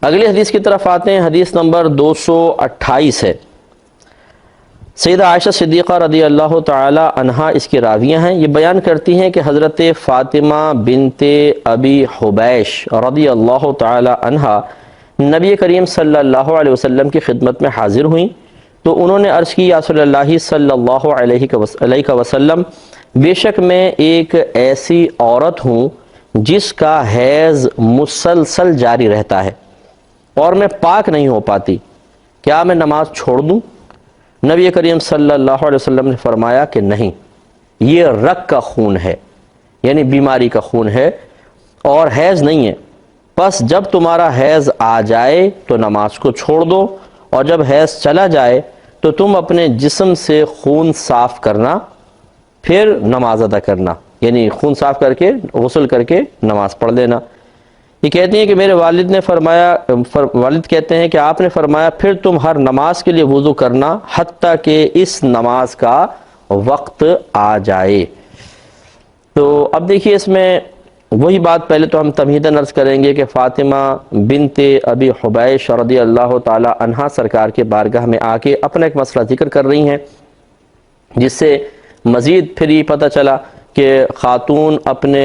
اگلی حدیث کی طرف آتے ہیں، حدیث نمبر 228 ہے۔ سیدہ عائشہ صدیقہ رضی اللہ تعالی عنہا اس کی راویہ ہیں، یہ بیان کرتی ہیں کہ حضرت فاطمہ بنت ابی حبیش رضی اللہ تعالی عنہا نبی کریم صلی اللہ علیہ وسلم کی خدمت میں حاضر ہوئیں، تو انہوں نے عرض کی، یا رسول اللہ صلی اللہ علیہ وسلم، بے شک میں ایک ایسی عورت ہوں جس کا حیض مسلسل جاری رہتا ہے اور میں پاک نہیں ہو پاتی، کیا میں نماز چھوڑ دوں؟ نبی کریم صلی اللہ علیہ وسلم نے فرمایا کہ نہیں، یہ رگ کا خون ہے، یعنی بیماری کا خون ہے اور حیض نہیں ہے، پس جب تمہارا حیض آ جائے تو نماز کو چھوڑ دو، اور جب حیض چلا جائے تو تم اپنے جسم سے خون صاف کرنا، پھر نماز ادا کرنا، یعنی خون صاف کر کے غسل کر کے نماز پڑھ لینا۔ یہ کہتی ہیں کہ میرے والد نے فرمایا، والد کہتے ہیں کہ آپ نے فرمایا، پھر تم ہر نماز کے لیے وضو کرنا حتیٰ کہ اس نماز کا وقت آ جائے۔ تو اب دیکھیے اس میں وہی بات، پہلے تو ہم تمہیداً عرض کریں گے کہ فاطمہ بنت ابی حبیش رضی اللہ تعالی عنہا سرکار کے بارگاہ میں آ کے اپنا ایک مسئلہ ذکر کر رہی ہیں، جس سے مزید پھر یہ پتہ چلا کہ خاتون اپنے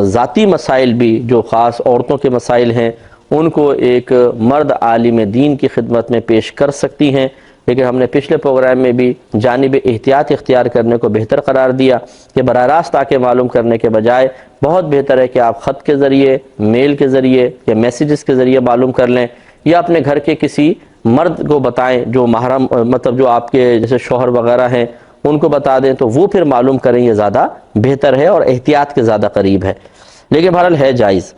ذاتی مسائل بھی، جو خاص عورتوں کے مسائل ہیں، ان کو ایک مرد عالم دین کی خدمت میں پیش کر سکتی ہیں، لیکن ہم نے پچھلے پروگرام میں بھی جانب احتیاط اختیار کرنے کو بہتر قرار دیا کہ براہ راست آ کے معلوم کرنے کے بجائے بہت بہتر ہے کہ آپ خط کے ذریعے، میل کے ذریعے یا میسیجز کے ذریعے معلوم کر لیں، یا اپنے گھر کے کسی مرد کو بتائیں جو محرم، مطلب جو آپ کے جیسے شوہر وغیرہ ہیں، ان کو بتا دیں تو وہ پھر معلوم کریں، یہ زیادہ بہتر ہے اور احتیاط کے زیادہ قریب ہے، لیکن بہرحال ہے جائز۔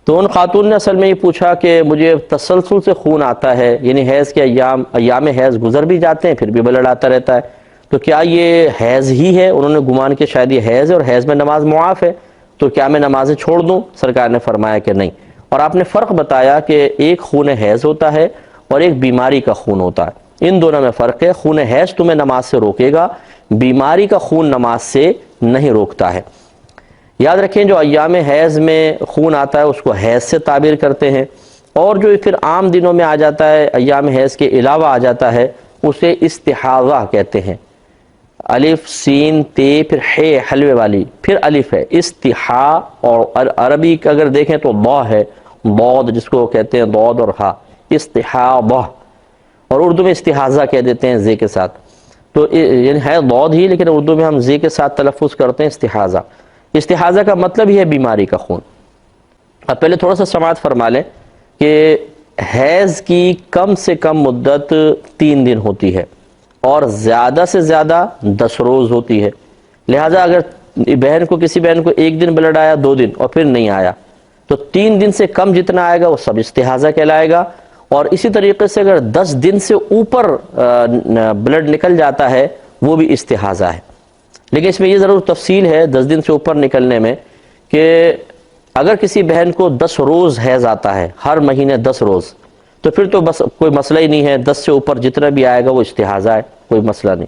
تو ان خاتون نے اصل میں یہ پوچھا کہ مجھے تسلسل سے خون آتا ہے، یعنی حیض کے ایام حیض گزر بھی جاتے ہیں پھر بھی بلڈ آتا رہتا ہے، تو کیا یہ حیض ہی ہے؟ انہوں نے گمان کہ شاید یہ حیض ہے اور حیض میں نماز معاف ہے، تو کیا میں نمازیں چھوڑ دوں؟ سرکار نے فرمایا کہ نہیں، اور آپ نے فرق بتایا کہ ایک خون حیض ہوتا ہے اور ایک بیماری کا خون ہوتا ہے، ان دونوں میں فرق ہے۔ خون حیض تمہیں نماز سے روکے گا، بیماری کا خون نماز سے نہیں روکتا ہے۔ یاد رکھیں جو ایام حیض میں خون آتا ہے اس کو حیض سے تعبیر کرتے ہیں، اور جو پھر عام دنوں میں آ جاتا ہے، ایام حیض کے علاوہ آ جاتا ہے، اسے استحاضہ کہتے ہیں۔ الف سین تے پھر ہے حلوے والی، پھر الف ہے، استحا، اور عربی کا اگر دیکھیں تو ضا ہے، ضاد جس کو کہتے ہیں ضاد اور ہا، استحاضہ، اور اردو میں استحاضہ کہہ دیتے ہیں زے کے ساتھ، تو یعنی ہے ضاد ہی لیکن اردو میں ہم زے کے ساتھ تلفظ کرتے ہیں استحاضہ۔ استحاضہ کا مطلب ہی ہے بیماری کا خون۔ اب پہلے تھوڑا سا سماعت فرما لیں کہ حیض کی کم سے کم مدت 3 دن ہوتی ہے اور زیادہ سے زیادہ 10 روز ہوتی ہے، لہذا اگر بہن کو، کسی بہن کو 1 دن بلڈ آیا، 2 دن اور پھر نہیں آیا، تو 3 دن سے کم جتنا آئے گا وہ سب استحاضہ کہلائے گا، اور اسی طریقے سے اگر 10 دن سے اوپر بلڈ نکل جاتا ہے وہ بھی استحاضہ ہے۔ لیکن اس میں یہ ضرور تفصیل ہے 10 دن سے اوپر نکلنے میں، کہ اگر کسی بہن کو 10 روز حیض آتا ہے، ہر مہینے 10 روز، تو پھر تو بس کوئی مسئلہ ہی نہیں ہے، 10 سے اوپر جتنا بھی آئے گا وہ استحاضہ ہے، کوئی مسئلہ نہیں۔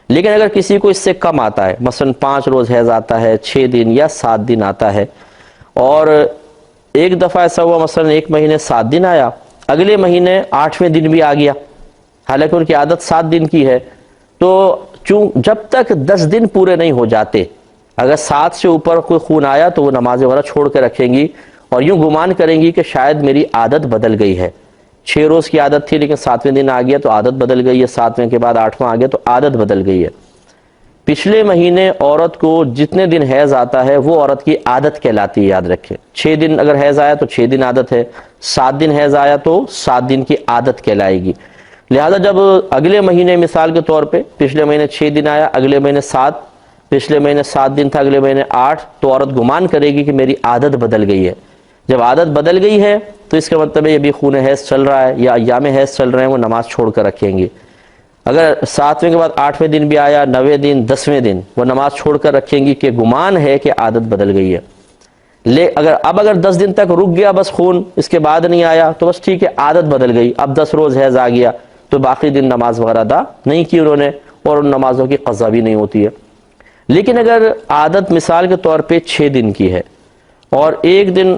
لیکن اگر کسی کو اس سے کم آتا ہے، مثلا 5 روز حیض آتا ہے، 6 دن یا 7 دن آتا ہے، اور ایک دفعہ ایسا ہوا مثلا 1 مہینے 7 دن آیا، اگلے مہینے 8ویں دن بھی آ گیا، حالانکہ ان کی عادت 7 دن کی ہے، تو جب تک 10 دن پورے نہیں ہو جاتے، اگر 7 سے اوپر کوئی خون آیا تو وہ نماز وغیرہ چھوڑ کے رکھیں گی، اور یوں گمان کریں گی کہ شاید میری عادت بدل گئی ہے، 6 روز کی عادت تھی لیکن 7ویں دن آ گیا تو عادت بدل گئی ہے، 7ویں کے بعد 8واں آ گیا تو عادت بدل گئی ہے۔ پچھلے مہینے عورت کو جتنے دن حیض آتا ہے وہ عورت کی عادت کہلاتی ہے، یاد رکھیں، 6 دن اگر حیض آیا تو 6 دن عادت ہے، 7 دن حیض آیا تو 7 دن کی عادت کہلائے گی۔ لہذا جب اگلے مہینے مثال کے طور پہ پچھلے مہینے 6 دن آیا، اگلے مہینے 7، پچھلے مہینے 7 دن تھا، اگلے مہینے 8، تو عورت گمان کرے گی کہ میری عادت بدل گئی ہے۔ جب عادت بدل گئی ہے تو اس کا مطلب ہے یہ بھی خون حیض چل رہا ہے یا ایام حیض چل رہے ہیں، وہ نماز چھوڑ کر رکھیں گے۔ اگر 7ویں کے بعد 8ویں دن بھی آیا، 9ویں دن، 10ویں دن، وہ نماز چھوڑ کر رکھیں گی کہ گمان ہے کہ عادت بدل گئی ہے۔ اگر 10 دن تک رک گیا بس خون، اس کے بعد نہیں آیا تو بس ٹھیک ہے، عادت بدل گئی، اب 10 روز حیض آ گیا تو باقی دن نماز وغیرہ ادا نہیں کی انہوں نے، اور ان نمازوں کی قضا بھی نہیں ہوتی ہے۔ لیکن اگر عادت مثال کے طور پہ 6 دن کی ہے اور ایک دن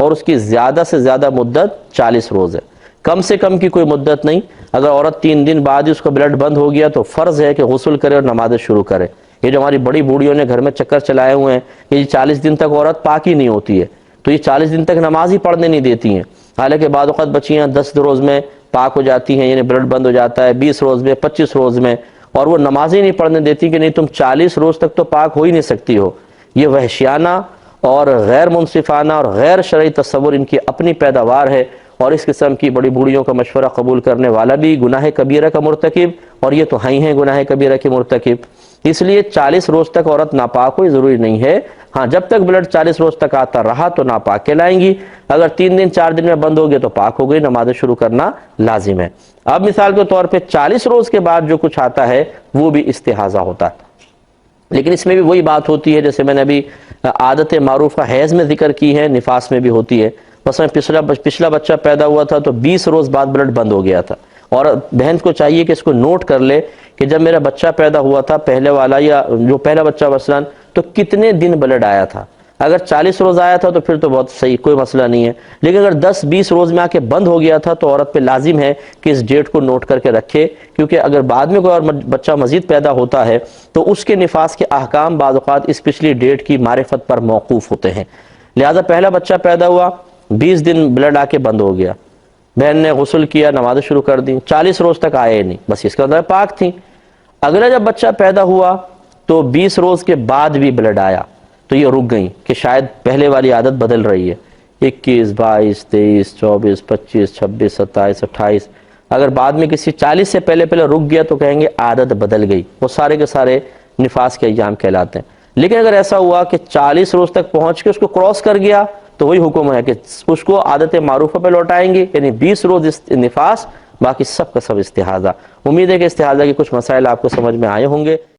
اور اس کی زیادہ سے زیادہ مدت 40 روز ہے، کم سے کم کی کوئی مدت نہیں۔ اگر عورت 3 دن بعد ہی اس کا بلڈ بند ہو گیا تو فرض ہے کہ غسل کرے اور نمازیں شروع کرے۔ یہ جو ہماری بڑی بوڑھیوں نے گھر میں چکر چلائے ہوئے ہیں کہ یہ 40 دن تک عورت پاک ہی نہیں ہوتی ہے، تو یہ 40 دن تک نماز ہی پڑھنے نہیں دیتی ہیں، حالانکہ بعض اوقات بچیاں 10 روز میں پاک ہو جاتی ہیں، یعنی بلڈ بند ہو جاتا ہے 20 روز میں، 25 روز میں، اور وہ نماز ہی نہیں پڑھنے دیتی کہ نہیں تم 40 روز تک تو پاک ہو ہی نہیں سکتی ہو۔ یہ وحشیانہ اور غیر منصفانہ اور غیر شرعی تصور ان کی اپنی پیداوار ہے، اور اس قسم کی بڑی بوڑھیوں کا مشورہ قبول کرنے والا بھی گناہ کبیرہ کا مرتکب، اور یہ تو ہیں گناہ کبیرہ کے مرتکب۔ اس لیے 40 روز تک عورت ناپاک ہوئی ضروری نہیں ہے، ہاں جب تک بلڈ 40 روز تک آتا رہا تو ناپاک کہلائیں گی، اگر 3 دن 4 دن میں بند ہو گیا تو پاک ہو گئی، نمازیں شروع کرنا لازم ہے۔ اب مثال کے طور پہ 40 روز کے بعد جو کچھ آتا ہے وہ بھی استحاضہ ہوتا ہے، لیکن اس میں بھی وہی بات ہوتی ہے جیسے میں نے ابھی عادت معروفہ حیض میں ذکر کی ہے، نفاس میں بھی ہوتی ہے۔ مثلا پچھلا بچہ پیدا ہوا تھا تو 20 روز بعد بلڈ بند ہو گیا تھا، اور بہن کو چاہیے کہ اس کو نوٹ کر لے کہ جب میرا بچہ پیدا ہوا تھا پہلے والا یا جو پہلا بچہ مثلا تو کتنے دن بلڈ آیا تھا۔ اگر 40 روز آیا تھا تو پھر تو بہت صحیح، کوئی مسئلہ نہیں ہے، لیکن اگر 10-20 روز میں آ کے بند ہو گیا تھا تو عورت پہ لازم ہے کہ اس ڈیٹ کو نوٹ کر کے رکھے، کیونکہ اگر بعد میں کوئی اور بچہ مزید پیدا ہوتا ہے تو اس کے نفاس کے احکام بعض اوقات اس پچھلی ڈیٹ کی معرفت پر موقوف ہوتے ہیں۔ لہذا پہلا بچہ پیدا ہوا، 20 دن بلڈ آ کے بند ہو گیا، بہن نے غسل کیا، نمازیں شروع کر دیں، 40 روز تک آئے نہیں، بس اس کا اندر پاک تھی۔ اگلا جب بچہ پیدا ہوا تو 20 روز کے بعد بھی بلڈ آیا تو یہ رک گئیں کہ شاید پہلے والی عادت بدل رہی ہے، 21 22 23 24 25 26 27 28، اگر بعد میں کسی 40 سے پہلے رک گیا تو کہیں گے عادت بدل گئی، وہ سارے کے سارے نفاس کے ایام کہلاتے ہیں۔ لیکن اگر ایسا ہوا کہ 40 روز تک پہنچ کے اس کو کراس کر گیا تو وہی حکم ہے کہ اس کو عادت معروفہ پہ لوٹائیں گے، یعنی 20 روز نفاس، باقی سب کا سب استحاضہ۔ امید ہے کہ استحاضہ کے کچھ مسائل آپ کو سمجھ میں آئے ہوں گے۔